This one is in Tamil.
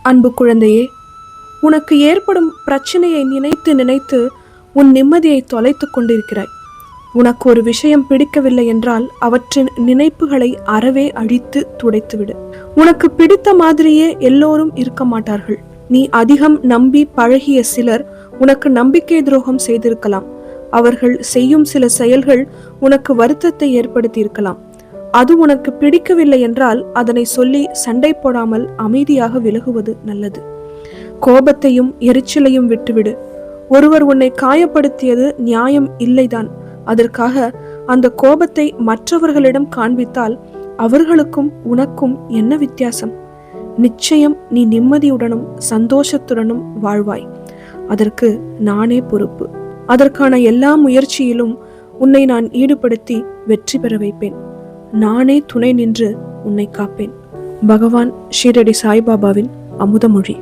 அன்பு குழந்தையே, உனக்கு ஏற்படும் பிரச்சனையை நினைத்து நினைத்து உன் நிம்மதியை தொலைத்து கொண்டிருக்கிறாய். உனக்கு ஒரு விஷயம் பிடிக்கவில்லை என்றால் அவற்றின் நினைப்புகளை அறவே அழித்து துடைத்துவிடு. உனக்கு பிடித்த மாதிரியே எல்லோரும் இருக்க மாட்டார்கள். நீ அதிகம் நம்பி பழகிய சிலர் உனக்கு நம்பிக்கை துரோகம் செய்திருக்கலாம். அவர்கள் செய்யும் சில செயல்கள் உனக்கு வருத்தத்தை ஏற்படுத்தி இருக்கலாம். அது உனக்கு பிடிக்கவில்லை என்றால் அதனை சொல்லி சண்டை போடாமல் அமைதியாக விலகுவது நல்லது. கோபத்தையும் எரிச்சலையும் விட்டுவிடு. ஒருவர் உன்னை காயப்படுத்தியது நியாயம் இல்லைதான். அதற்காக அந்த கோபத்தை மற்றவர்களிடம் காண்பித்தால் அவர்களுக்கும் உனக்கும் என்ன வித்தியாசம்? நிச்சயம் நீ நிம்மதியுடனும் சந்தோஷத்துடனும் வாழ்வாய். அதற்கு நானே பொறுப்பு. அதற்கான எல்லா முயற்சியிலும் உன்னை நான் ஈடுபடுத்தி வெற்றி பெற வைப்பேன். நானே துணை நின்று உன்னை காப்பேன். பகவான் ஷீரடி சாய்பாபாவின் அமுதமொழி.